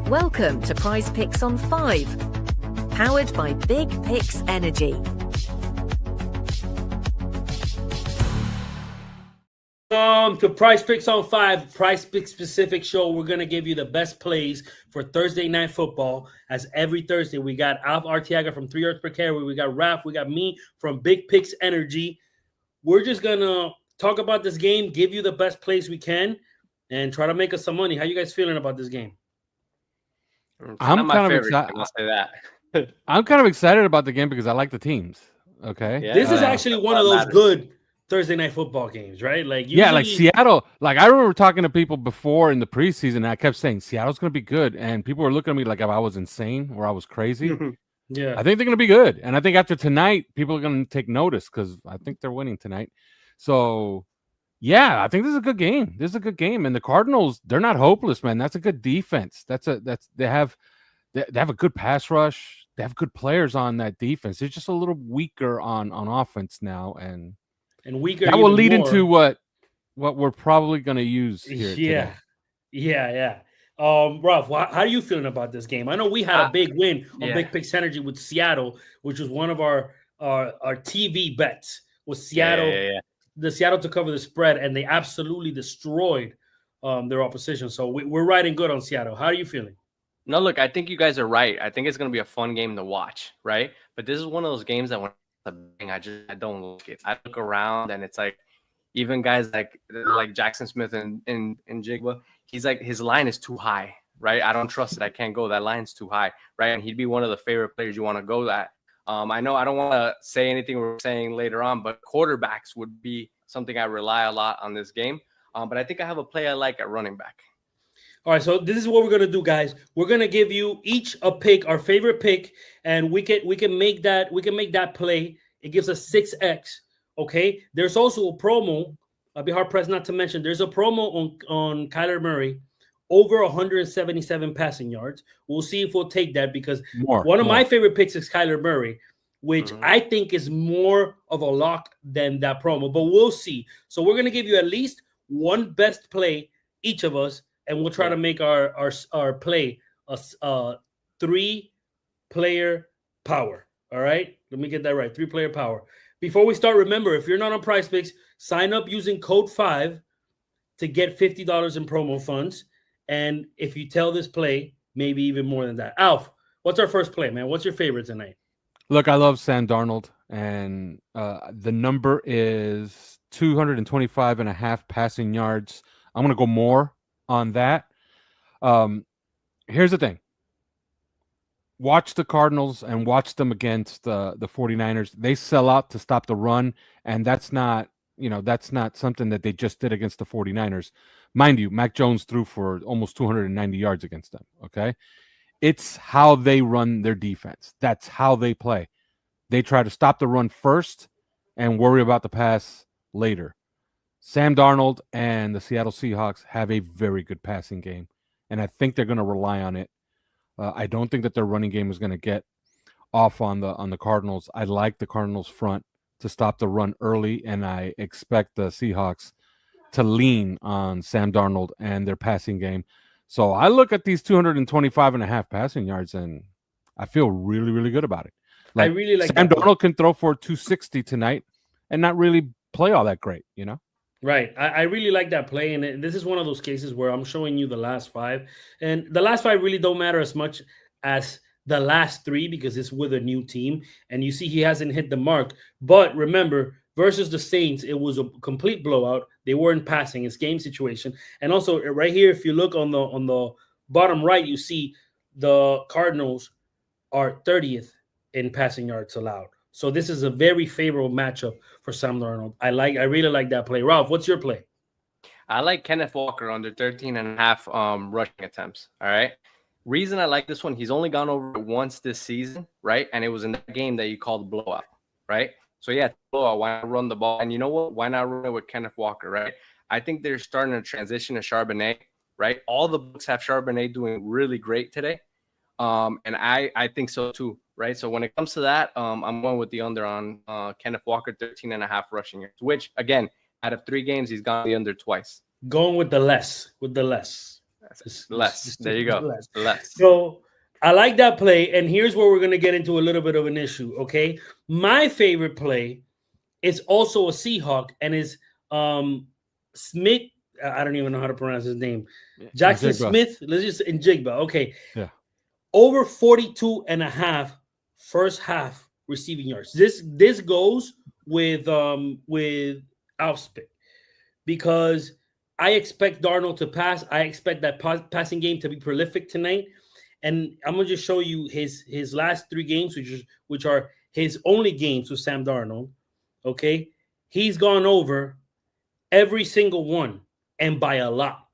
Welcome to Prize Picks on 5, powered by Big Picks Energy. To Prize Picks on 5, Prize Picks specific show. We're going to give you the best plays for Thursday Night Football. As every Thursday, we got Alf Artiaga from 3 Yards Per Carry. We got Raph. We got me from Big Picks Energy. We're just going to talk about this game, give you the best plays we can, and try to make us some money. How you guys feeling about this game? I'm kind of excited. I'll say that. I'm kind of excited about the game because I like the teams. Okay. Yeah. This is actually one of those good Thursday Night Football games, right? Like usually... like Seattle. Like I remember talking to people before in the preseason, and I kept saying Seattle's going to be good, and people were looking at me like if I was insane or I was crazy. Yeah, I think they're going to be good, and I think after tonight, people are going to take notice because I think they're winning tonight. So, yeah, I think this is a good game. This is a good game, and the Cardinals, they're not hopeless, man. That's a good defense. They have a good pass rush. They have good players on that defense. They're just a little weaker on offense now, and weaker. That will lead into what we're probably going to use here. Yeah, today. yeah. Ralph, how are you feeling about this game? I know we had a big win on Big Picks Energy with Seattle, which was one of our TV bets. Was Seattle the Seattle to cover the spread, and they absolutely destroyed their opposition. So we're riding good on Seattle. How are you feeling? No, look, I think you guys are right. I think it's going to be a fun game to watch, right? But this is one of those games that when I don't look it. I look around and it's like even guys like Jackson Smith and Jigba, he's like his line is too high, right? I don't trust it. I can't go. That line's too high, right? And he'd be one of the favorite players you want to go at. I know I don't want to say anything we're saying later on, but quarterbacks would be something I rely a lot on this game. But I think I have a play I like at running back. All right, so this is what we're gonna do, guys. We're gonna give you each a pick, our favorite pick, and we can make that play. It gives us 6x. Okay. There's also a promo. I'll be hard pressed not to mention. There's a promo on Kyler Murray, over 177 passing yards. We'll see if we'll take that because one of my favorite picks is Kyler Murray, which I think is more of a lock than that promo. But we'll see. So we're gonna give you at least one best play, each of us. And we'll try to make our play a 3-player power. All right? Let me get that right. 3-player power. Before we start, remember, if you're not on Prize Picks, sign up using code 5 to get $50 in promo funds. And if you tell this play, maybe even more than that. Alf, what's our first play, man? What's your favorite tonight? Look, I love Sam Darnold, and the number is 225.5 passing yards. I'm going to go more on that. Here's the thing. Watch the Cardinals and watch them against the 49ers. They sell out to stop the run, and that's not something that they just did against the 49ers. Mind you, Mac Jones threw for almost 290 yards against them, okay? It's how they run their defense. That's how they play. They try to stop the run first and worry about the pass later. Sam Darnold and the Seattle Seahawks have a very good passing game, and I think they're going to rely on it. I don't think that their running game is going to get off on the Cardinals. I like the Cardinals front to stop the run early, and I expect the Seahawks to lean on Sam Darnold and their passing game. So I look at these 225.5 passing yards, and I feel really, really good about it. I really like Sam Darnold can throw for 260 tonight and not really play all that great, you know? Right. I really like that play. And this is one of those cases where I'm showing you the last 5. And the last 5 really don't matter as much as the last 3 because it's with a new team. And you see he hasn't hit the mark. But remember, versus the Saints, it was a complete blowout. They weren't passing. It's game situation. And also right here, if you look on the bottom right, you see the Cardinals are 30th in passing yards allowed. So this is a very favorable matchup for Sam Darnold. I really like that play. Ralph, what's your play? I like Kenneth Walker under 13.5 rushing attempts. All right. Reason I like this one, he's only gone over it once this season, right? And it was in that game that you called blowout, right? So yeah, blowout. Why not run the ball? And you know what? Why not run it with Kenneth Walker, right? I think they're starting to transition to Charbonnet, right? All the books have Charbonnet doing really great today. And I think so too, right? So when it comes to that, I'm going with the under on Kenneth Walker, 13.5 rushing yards, which again, out of 3 games, he's gone the under twice. Going with the less. Less. There you go. Less. So I like that play. And here's where we're going to get into a little bit of an issue. Okay. My favorite play is also a Seahawk and is Smith. I don't even know how to pronounce his name. Jackson Njigba. Smith. Let's just Njigba. Okay. Yeah. Over 42.5 first half receiving yards. This goes with Alf's pick because I expect Darnold to pass. I expect that passing game to be prolific tonight. And I'm gonna just show you his last 3 games, which are his only games with Sam Darnold. Okay. He's gone over every single one and by a lot.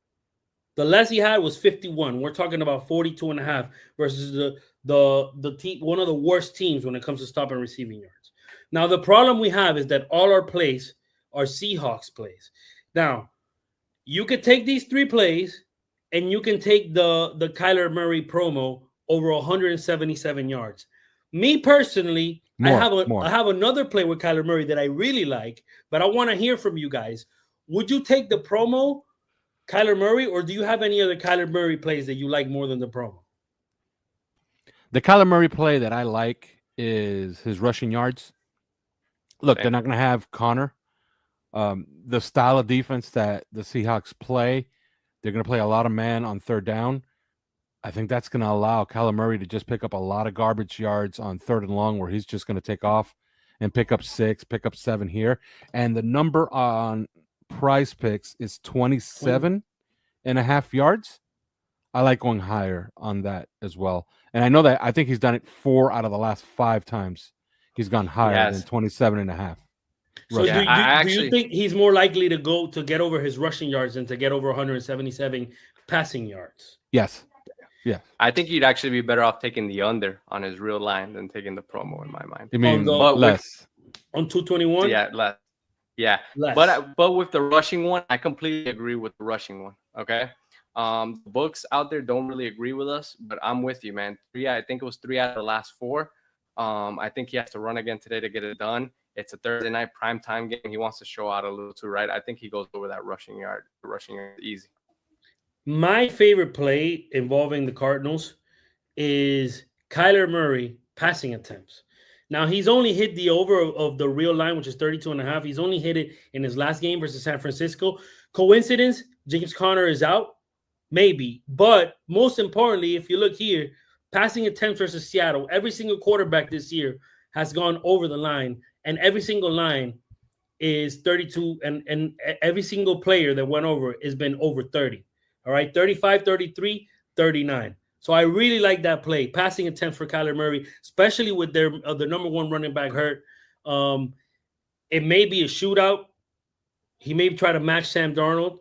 The less he had was 51. We're talking about 42.5 versus the team, one of the worst teams when it comes to stopping receiving yards. Now, the problem we have is that all our plays are Seahawks plays. Now, you could take these 3 plays and you can take the Kyler Murray promo over 177 yards. Me personally, I have another play with Kyler Murray that I really like, but I want to hear from you guys. Would you take the promo, Kyler Murray, or do you have any other Kyler Murray plays that you like more than the promo? The Kyler Murray play that I like is his rushing yards. Look, they're not going to have Connor. The style of defense that the Seahawks play, they're going to play a lot of man on third down. I think that's going to allow Kyler Murray to just pick up a lot of garbage yards on 3rd and long where he's just going to take off and pick up 6, pick up 7 here. And the number on Prize Picks is 27.5 yards. I like going higher on that as well. And I know that I think he's done it 4 out of the last 5 times. He's gone higher than 27.5. So do you think he's more likely to get over his rushing yards than to get over 177 passing yards? Yes. Yeah. I think you'd actually be better off taking the under on his real line than taking the promo in my mind. You mean less? On 221? Yeah, less. Yeah. Less. But with the rushing one, I completely agree with the rushing one. Okay. The books out there don't really agree with us, but I'm with you, man. I think it was 3 out of the last 4. I think he has to run again today to get it done. It's a Thursday night primetime game. He wants to show out a little too, right? I think he goes over that rushing yard. The rushing yard easy. My favorite play involving the Cardinals is Kyler Murray passing attempts. Now, he's only hit the over of the real line, which is 32.5. He's only hit it in his last game versus San Francisco. Coincidence? James Conner is out? Maybe. But most importantly, if you look here, passing attempts versus Seattle, every single quarterback this year has gone over the line, and every single line is 32, and every single player that went over has been over 30. All right, 35, 33, 39. So I really like that play. Passing attempts for Kyler Murray, especially with their the number 1 running back hurt. It may be a shootout. He may try to match Sam Darnold.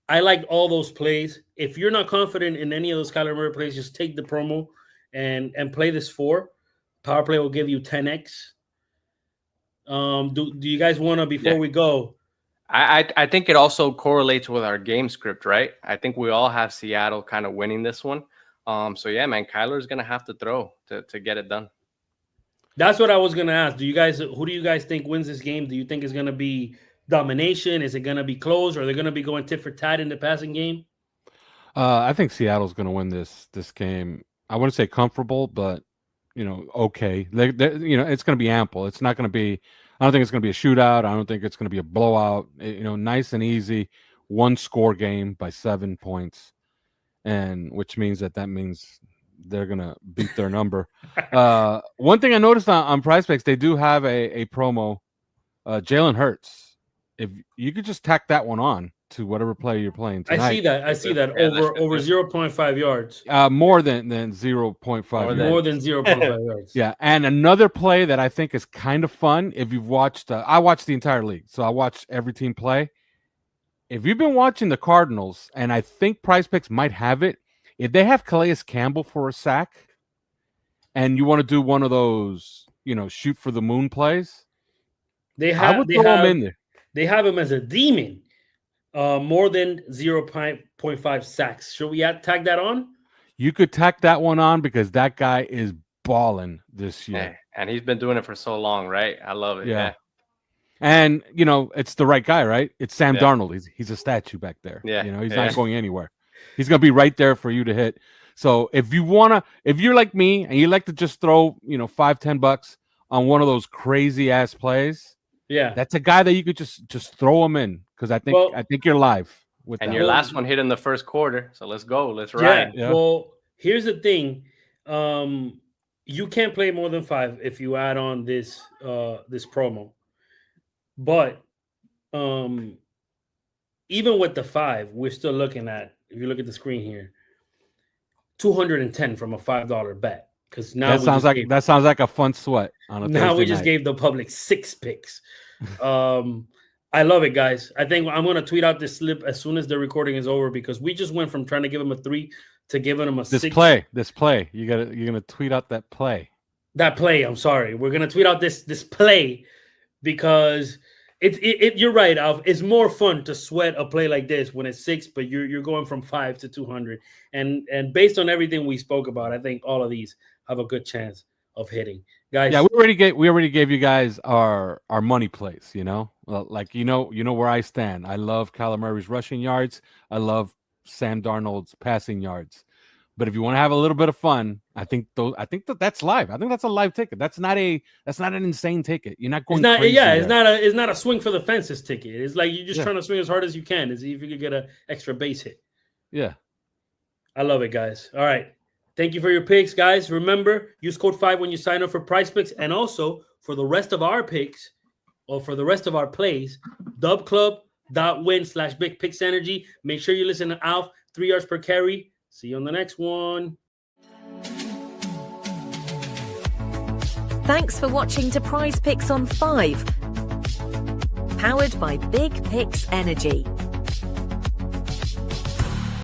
I like all those plays. If you're not confident in any of those Kyler Murray plays, just take the promo and play this 4. Power play will give you 10x. Do you guys want to, before we go? I think it also correlates with our game script, right? I think we all have Seattle kind of winning this one. So yeah, man, Kyler's gonna have to throw to get it done. That's what I was gonna ask. Who do you guys think wins this game? Do you think it's gonna be domination? Is it gonna be close? Or are they gonna be going tit for tat in the passing game? I think Seattle's gonna win this game. I wouldn't say comfortable, but okay. It's gonna be ample. It's not gonna be. I don't think it's gonna be a shootout. I don't think it's gonna be a blowout. Nice and easy, 1-score game by 7 points. And which means that means they're gonna beat their number. One thing I noticed on Prize Picks, they do have a promo, Jalen Hurts. If you could just tack that one on to whatever player you're playing tonight. I see that over 0.5 yards. More than 0.5. More than 0.5 yards. Yeah, and another play that I think is kind of fun. If you've watched, I watched the entire league, so I watched every team play. If you've been watching the Cardinals, and I think Prize Picks might have it, if they have Calais Campbell for a sack, and you want to do one of those, shoot for the moon plays, I would throw him in there. They have him as a demon, more than 0.5 sacks. Should we tag that on? You could tack that one on because that guy is balling this year. Yeah, and he's been doing it for so long, right? I love it. Yeah. And, it's the right guy, right? It's Sam Darnold. He's a statue back there. Yeah. He's not going anywhere. He's gonna be right there for you to hit. So if you're like me and you like to just throw, $5-10 on one of those crazy ass plays, Yeah. that's a guy that you could just throw him in, because I think you're live with And that. your last one hit in the first quarter. So let's go. Let's Yeah. ride. Yeah. Well, here's the thing. You can't play more than 5 if you add on this promo. But even with the 5, we're still looking at, if you look at the screen here, 210 from a $5 bet. Because now that sounds like a fun sweat on a now Thursday we just night. gave the public 6 picks. I love it, guys. I think I'm gonna tweet out this slip as soon as the recording is over, because we just went from trying to give him a 3 to giving him a 6. This play. You're gonna tweet out that play. That play. I'm sorry. We're gonna tweet out this play, because you're right, Alf. It's more fun to sweat a play like this when it's 6, but you're going from 5 to 200. And based on everything we spoke about, I think all of these have a good chance of hitting. Guys. Yeah, we already gave you guys our money plays, Like you know where I stand. I love Kyler Murray's rushing yards. I love Sam Darnold's passing yards. But if you want to have a little bit of fun, I think that's live. I think that's a live ticket. That's not an insane ticket. You're not going crazy. It's not a swing for the fences ticket. It's like you're just trying to swing as hard as you can to see if you could get an extra base hit. Yeah. I love it, guys. All right. Thank you for your picks, guys. Remember, use code 5 when you sign up for Prize Picks, and also for the rest of our picks, or for the rest of our plays, dubclub.win/bigpixenergy. Make sure you listen to Alf, 3 yards per carry. See you on the next one. Thanks for watching to Prize Picks on 5. Powered by Big Picks Energy.